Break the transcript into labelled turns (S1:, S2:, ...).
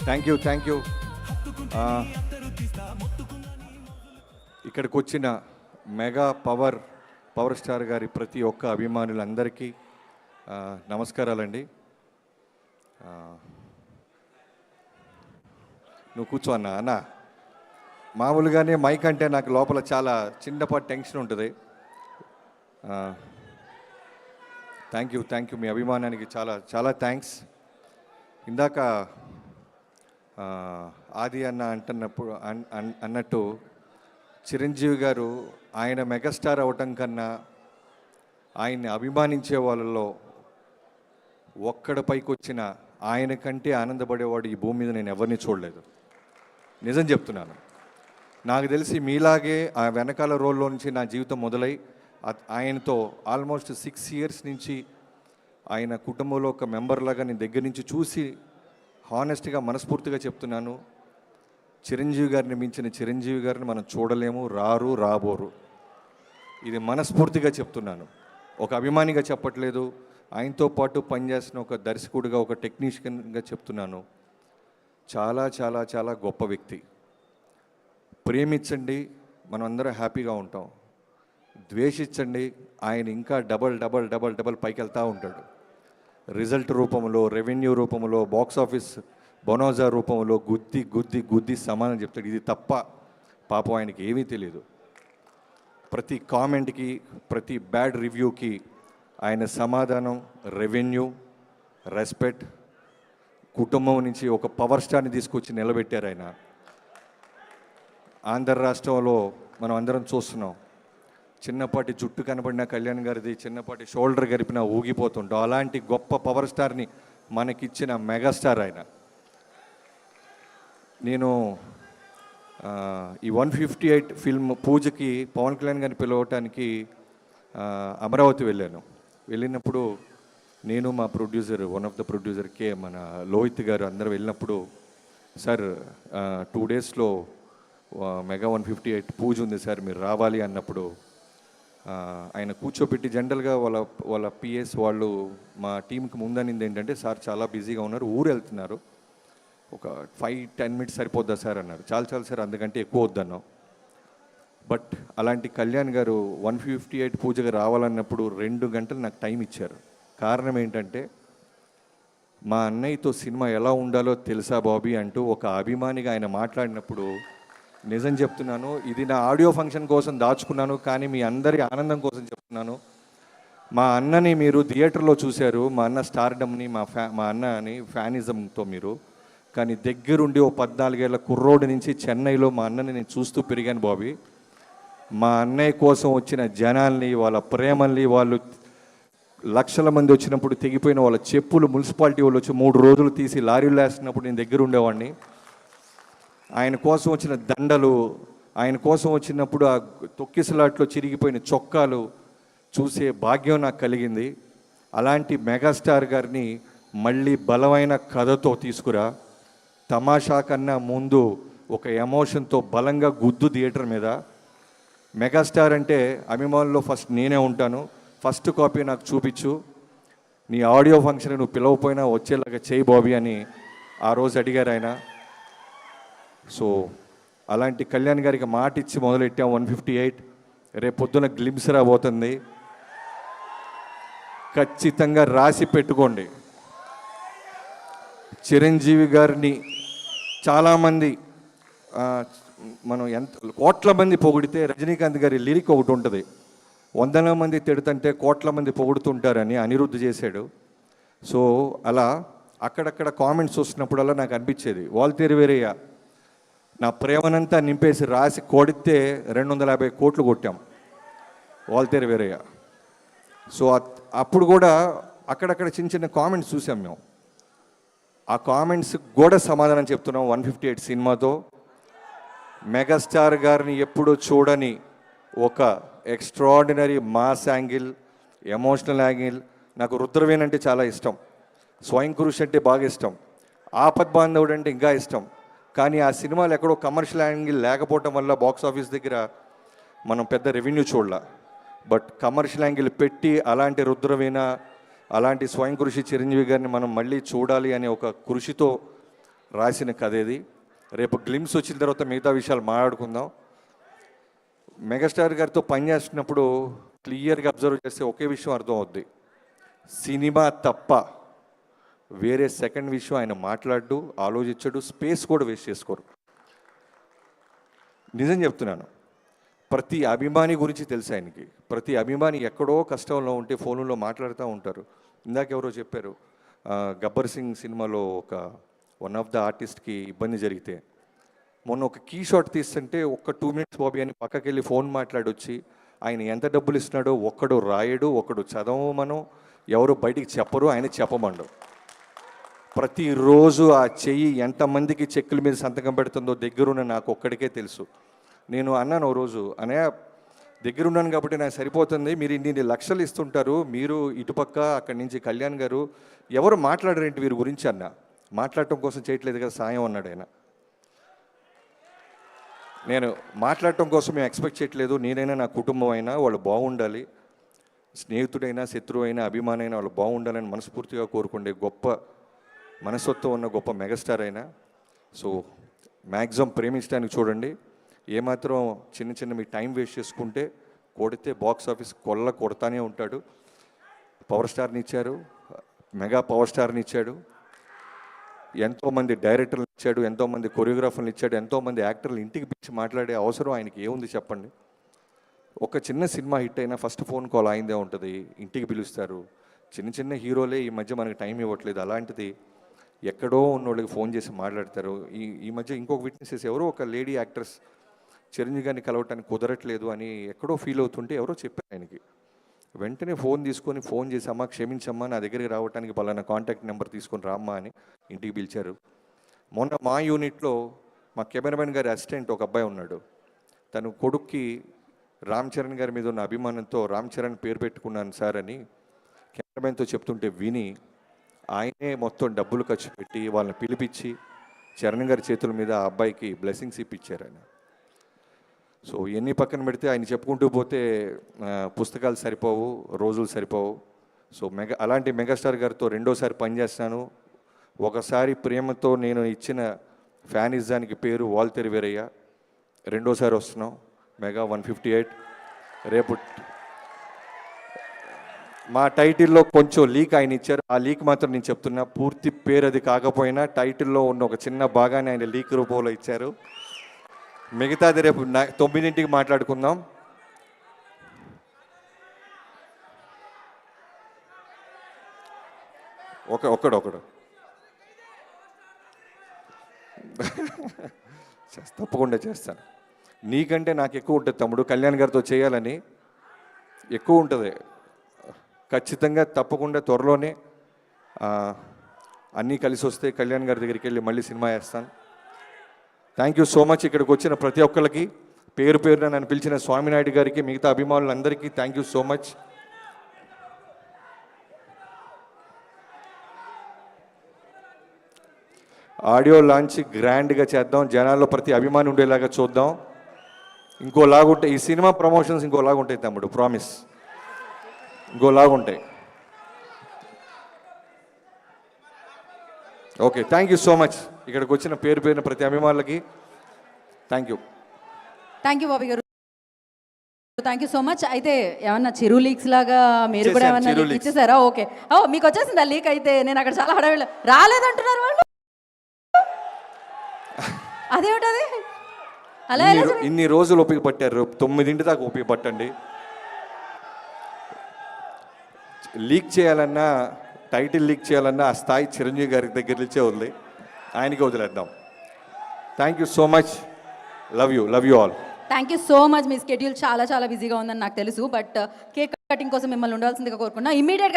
S1: Thank you. ఇక్కడికి వచ్చిన mega power star గారి ప్రతి ఒక్క అభిమానులందరికీ నమస్కారాలండి. నువ్వు కూర్చో అన్న. మామూలుగానే మైక్ అంటే నాకు లోపల చాలా చిన్నపాటి టెన్షన్ ఉంటుంది. థ్యాంక్ యూ మీ అభిమానానికి చాలా చాలా థ్యాంక్స్. ఇందాక ఆది అన్న అంటున్నప్పుడు అన్నట్టు చిరంజీవి గారు ఆయన మెగాస్టార్ అవటం కన్నా ఆయన్ని అభిమానించే వాళ్ళలో ఒక్కడ పైకి వచ్చిన ఆయన కంటే ఆనందపడేవాడు ఈ భూమి మీద నేను ఎవరిని చూడలేదు. నిజం చెప్తున్నాను. నాకు తెలిసి మీలాగే ఆ వెనకాల రోల్లో నుంచి నా జీవితం మొదలై ఆయనతో ఆల్మోస్ట్ 6 years నుంచి ఆయన కుటుంబంలో ఒక మెంబర్లాగా నేను దగ్గర నుంచి చూసి హానెస్ట్గా మనస్ఫూర్తిగా చెప్తున్నాను, చిరంజీవి గారిని మించిన చిరంజీవి గారిని మనం చూడలేము, రాబోరు. ఇది మనస్ఫూర్తిగా చెప్తున్నాను, ఒక అభిమానిగా చెప్పట్లేదు. ఆయనతో పాటు పనిచేసిన ఒక దర్శకుడిగా, ఒక టెక్నీషియన్గా చెప్తున్నాను. చాలా చాలా చాలా గొప్ప వ్యక్తి. ప్రేమించండి, మనం అందరం హ్యాపీగా ఉంటాం. ద్వేషించండి, ఆయన ఇంకా డబల్ పైకి వెళ్తూ ఉంటాడు. రిజల్ట్ రూపంలో, రెవెన్యూ రూపంలో, బాక్స్ ఆఫీస్ బొనోజా రూపంలో గుద్ది సమానం చెప్తాడు. ఇది తప్ప పాపం ఆయనకి ఏమీ తెలియదు. ప్రతి కామెంట్కి, ప్రతి బ్యాడ్ రివ్యూకి ఆయన సమాధానం రెవెన్యూ, రెస్పెక్ట్, కుటుంబం నుంచి ఒక పవర్ స్టార్ని తీసుకొచ్చి నిలబెట్టారు ఆయన. ఆంధ్ర రాష్ట్రంలో మనం అందరం చూస్తున్నాం, చిన్నపాటి జుట్టు కనబడిన కళ్యాణ్ గారిది చిన్నపాటి షోల్డర్ గరిపినా ఊగిపోతుంటాం. అలాంటి గొప్ప పవర్ స్టార్ని మనకిచ్చిన మెగాస్టార్ ఆయన. నేను ఈ 158 ఫిల్మ్ పూజకి పవన్ కళ్యాణ్ గారిని పిలవటానికి అమరావతి వెళ్ళినప్పుడు నేను మా producer, one of the producer మన లోహిత్ గారు అందరూ వెళ్ళినప్పుడు, సార్ 2 daysలో మెగా 158 పూజ ఉంది సార్, మీరు రావాలి అన్నప్పుడు ఆయన కూర్చోబెట్టి జనరల్గా వాళ్ళ పిఎస్ వాళ్ళు మా టీంకి ముందనింది ఏంటంటే, సార్ చాలా బిజీగా ఉన్నారు, ఊరు వెళ్తున్నారు, ఒక 5-10 minutes సరిపోద్దా సార్ అన్నారు. చాలా సార్, అందుకంటే ఎక్కువ వద్దన్నాం. బట్ అలాంటి కళ్యాణ్ గారు 158 పూజగా రావాలన్నప్పుడు 2 గంటలు నాకు టైం ఇచ్చారు. కారణం ఏంటంటే, మా అన్నయ్యతో సినిమా ఎలా ఉండాలో తెలుసా బాబీ అంటూ ఒక అభిమానిగా ఆయన మాట్లాడినప్పుడు, నిజం చెప్తున్నాను, ఇది నా ఆడియో ఫంక్షన్ కోసం దాచుకున్నాను, కానీ మీ అందరి ఆనందం కోసం చెప్తున్నాను. మా అన్నని మీరు థియేటర్లో చూశారు, మా అన్న స్టార్డమ్ని, మా అన్నని ఫ్యానిజంతో మీరు, కానీ దగ్గరుండి ఓ 14 ఏళ్ల కుర్రోడి నుంచి చెన్నైలో మా అన్నని నేను చూస్తూ పెరిగాను బాబీ. మా అన్నయ్య కోసం వచ్చిన జనాల్ని, వాళ్ళ ప్రేమల్ని, వాళ్ళు లక్షల మంది వచ్చినప్పుడు తెగిపోయిన వాళ్ళ చెప్పులు మున్సిపాలిటీ వాళ్ళు వచ్చి 3 రోజులు తీసి లారీలు వేస్తున్నప్పుడు నేను దగ్గర ఉండేవాడిని. ఆయన కోసం వచ్చిన దండలు, ఆయన కోసం వచ్చినప్పుడు ఆ తొక్కిసలాట్లో చిరిగిపోయిన చొక్కాలు చూసే భాగ్యం నాకు కలిగింది. అలాంటి మెగాస్టార్ గారిని మళ్ళీ బలమైన కథతో తీసుకురా, తమాషా కన్నా ముందు ఒక ఎమోషన్తో బలంగా గుద్దు థియేటర్ మీద. మెగాస్టార్ అంటే అభిమానుల్లో ఫస్ట్ నేనే ఉంటాను, ఫస్ట్ కాపీ నాకు చూపించు, నీ ఆడియో ఫంక్షన్ నువ్వు పిలవపోయినా వచ్చేలాగా చేయి బాబీ అని ఆ రోజు అడిగారు ఆయన. సో అలాంటి కళ్యాణ్ గారికి మాట ఇచ్చి మొదలెట్టాం 158. రేపు పొద్దున గ్లిమ్స్ రాబోతుంది, ఖచ్చితంగా రాసి పెట్టుకోండి. చిరంజీవి గారిని చాలామంది, మనం కోట్ల మంది పొగిడితే రజనీకాంత్ గారి లిరిక్ ఒకటి ఉంటుంది, 100 మంది తిడుతుంటే కోట్ల మంది పొగుడుతుంటారని అనిరుద్ధ్ చేశాడు. సో అలా అక్కడక్కడ కామెంట్స్ వస్తున్నప్పుడల్లా నాకు అనిపించేది, వాల్తేరు వీరయ్య నా ప్రేమనంతా నింపేసి రాసి కొడితే 250 కోట్లు కొట్టాం వాల్తేరు వీరయ్య. సో అప్పుడు కూడా అక్కడక్కడ చిన్న కామెంట్స్ చూసాం మేము. ఆ కామెంట్స్ కూడా సమాధానం చెప్తున్నాం 158 సినిమాతో. మెగాస్టార్ గారిని ఎప్పుడూ చూడని ఒక extraordinary mass angle, emotional angle. నాకు రుద్రవీణ అంటే చాలా ఇష్టం, స్వయం కృషి అంటే బాగా ఇష్టం, ఆపద్ బాంధవుడు అంటే ఇంకా ఇష్టం. కానీ ఆ సినిమాలు ఎక్కడో కమర్షియల్ యాంగిల్ లేకపోవటం వల్ల బాక్స్ ఆఫీస్ దగ్గర మనం పెద్ద రెవెన్యూ చూడాల. బట్ కమర్షియల్ యాంగిల్ పెట్టి అలాంటి రుద్రవీణ, అలాంటి స్వయం కృషి చిరంజీవి గారిని మనం మళ్ళీ చూడాలి అనే ఒక కృషితో రాసిన కథ ఇది. రేపు గ్లిమ్స్ వచ్చిన తర్వాత మిగతా విషయాలు మాట్లాడుకుందాం. మెగాస్టార్ గారితో పనిచేస్తున్నప్పుడు క్లియర్గా అబ్జర్వ్ చేస్తే ఒకే విషయం అర్థం అవుద్ది. సినిమా తప్ప వేరే సెకండ్ విషయం ఆయన మాట్లాడు, ఆలోచించడు, స్పేస్ కూడా వేస్ట్ చేసుకోరు. నిజం చెప్తున్నాను. ప్రతి అభిమాని గురించి తెలుసు ఆయనకి. ప్రతి అభిమాని ఎక్కడో కష్టంలో ఉంటే ఫోన్లో మాట్లాడుతూ ఉంటారు. ఇందాక ఎవరో చెప్పారు, గబ్బర్ సింగ్ సినిమాలో వన్ ఆఫ్ ద ఆర్టిస్ట్కి ఇబ్బంది జరిగితే మొన్న ఒక కీ షాట్ తీస్తుంటే ఒక్క 2 minutes బాబీ అని పక్కకి వెళ్ళి ఫోన్ మాట్లాడొచ్చి ఆయన ఎంత డబ్బులు ఇస్తున్నాడో ఒక్కడు రాయడు, ఒక్కడు చదవమను, ఎవరు బయటికి చెప్పరు, ఆయన చెప్పమండు. ప్రతిరోజు ఆ చెయ్యి ఎంతమందికి చెక్కుల మీద సంతకం పెడుతుందో దగ్గరున్న నాకు ఒక్కడికే తెలుసు. నేను అన్నాను ఓ రోజు, అనే దగ్గరున్నాను కాబట్టి నాకు సరిపోతుంది, మీరు ఇన్ని లక్షలు ఇస్తుంటారు, మీరు ఇటుపక్క అక్కడి నుంచి కళ్యాణ్ గారు ఎవరు మాట్లాడరేంటి వీరి గురించి అన్న. మాట్లాడటం కోసం చేయట్లేదు కదా సాయం అన్నాడు ఆయన. నేను మాట్లాడటం కోసం మేము ఎక్స్పెక్ట్ చేయట్లేదు, నేనైనా నా కుటుంబం అయినా వాళ్ళు బాగుండాలి, స్నేహితుడైనా శత్రువు అయినా అభిమానైనా వాళ్ళు బాగుండాలని మనస్ఫూర్తిగా కోరుకుండే గొప్ప మనస్తత్వం ఉన్న గొప్ప మెగాస్టార్ అయినా. సో మ్యాక్సిమం ప్రేమించడానికి చూడండి. ఏమాత్రం చిన్న మీ టైం వేస్ట్ చేసుకుంటే కొడితే బాక్స్ ఆఫీస్ కొడతానే ఉంటాడు. పవర్ స్టార్ని ఇచ్చారు, మెగా పవర్ స్టార్ని ఇచ్చాడు, ఎంతోమంది డైరెక్టర్లు ఇచ్చాడు, ఎంతోమంది కొరియోగ్రాఫర్లు ఇచ్చాడు, ఎంతోమంది యాక్టర్లు ఇంటికి పిలిచి మాట్లాడే అవసరం ఆయనకి ఏముంది చెప్పండి. ఒక చిన్న సినిమా హిట్ అయినా ఫస్ట్ ఫోన్ కాల్ అయిందే ఉంటుంది, ఇంటికి పిలుస్తారు. చిన్న హీరోలే ఈ మధ్య మనకి టైం ఇవ్వట్లేదు, అలాంటిది ఎక్కడో ఉన్న వాళ్ళకి ఫోన్ చేసి మాట్లాడతారు. ఈ మధ్య ఇంకొక విట్నెసెస్ ఎవరో ఒక లేడీ యాక్ట్రెస్ చిరంజీవి గారిని కలవటానికి కుదరట్లేదు అని ఎక్కడో ఫీల్ అవుతుంటే ఎవరో చెప్పారు ఆయనకి. వెంటనే ఫోన్ చేసి అమ్మ క్షమించమ్మా, నా దగ్గరికి రావడానికి పలానా కాంటాక్ట్ నెంబర్ తీసుకొని రామ్మా అని ఇంటికి పిలిచారు. మొన్న మా యూనిట్లో మా కెమెరామెన్ గారి అసిస్టెంట్ ఒక అబ్బాయి ఉన్నాడు. తను కొడుక్కి రామ్ చరణ్ గారి మీద ఉన్న అభిమానంతో రామ్ చరణ్ పేరు పెట్టుకున్నాను సార్ అని కెమెరామెన్తో చెప్తుంటే విని ఆయనే మొత్తం డబ్బులు ఖర్చు పెట్టి వాళ్ళని పిలిపించి చరణ్ గారి చేతుల మీద ఆ అబ్బాయికి బ్లెస్సింగ్స్ ఇప్పించారు ఆయన. సో ఎన్ని పక్కన పెడితే ఆయన చెప్పుకుంటూ పోతే పుస్తకాలు సరిపోవు, రోజులు సరిపోవు. సో అలాంటి మెగాస్టార్ గారితో రెండోసారి పనిచేస్తాను. ఒకసారి ప్రేమతో నేను ఇచ్చిన ఫ్యానిజానికి పేరు వాల్తెరి వీరయ్య. రెండోసారి వస్తున్నాం మెగా 158. రేపు మా టైటిల్లో కొంచెం లీక్ ఆయన ఇచ్చారు, ఆ లీక్ మాత్రం నేను చెప్తున్నా, పూర్తి పేరు అది కాకపోయినా టైటిల్లో ఉన్న ఒక చిన్న భాగాన్ని ఆయన లీక్ రూపంలో ఇచ్చారు. మిగతాది రేపు 9 మాట్లాడుకుందాం. ఒకడు తప్పకుండా చేస్తాను. నీకంటే నాకు ఎక్కువ ఉంటుంది తమ్ముడు, కళ్యాణ్ గారితో చేయాలని ఎక్కువ ఉంటుంది. ఖచ్చితంగా తప్పకుండా త్వరలోనే అన్నీ కలిసి వస్తే కళ్యాణ్ గారి దగ్గరికి వెళ్ళి మళ్ళీ సినిమా వేస్తాను. Thank you so much. ఇక్కడికి వచ్చిన ప్రతి ఒక్కరికి పేరు పేరున నన్ను పిలిచిన స్వామినాయుడు గారికి, మిగతా అభిమానులందరికీ thank you so much. Audio launch గ్రాండ్గా చేద్దాం, జనాల్లో ప్రతి అభిమాని ఉండేలాగా చూద్దాం. ఇంకోలాగుంటాయి ఈ సినిమా ప్రమోషన్స్, ఇంకోలాగుంటాయి తమ్ముడు, ప్రామిస్, ఇంకోలాగుంటాయి. Okay, thank you so much. ఇక్కడికి వచ్చిన పేరు పేరున ప్రతి అభిమానులకి thank you.
S2: Thank you Bobby గారు, థ్యాంక్ యూ సో మచ్. అయితే ఏమన్నా చిరు లీక్స్ లాగా మీరు కూడా ఏమన్నా లీక్ ఇచ్చేసారా? ఓకే, మీకు వచ్చేసింది ఆ లీక్. అయితే నేను అక్కడ చాలా హడావిడి రాలేదంటున్నారు వాళ్ళు, అదేమిటది అలా
S1: ఇన్ని రోజులు ఓపిక పట్టారు, 9 దాకా ఓపిక పట్టండి. లీక్ చేయాలన్నా, టైటిల్ లీక్ చేయాలన్నా ఆ స్థాయి చిరంజీవి గారి దగ్గర నుంచే వదిలే, ఆయనకి వదిలేద్దాం. Thank you so much. Love you all.
S2: Thank you so much. Me schedule చాలా బిజీగా ఉందని నాకు తెలుసు, బట్ కేక్ కటింగ్ కోసం మిమ్మల్ని ఉండాల్సిందిగా కోరుకున్నా. ఇమ్మీడియట్గా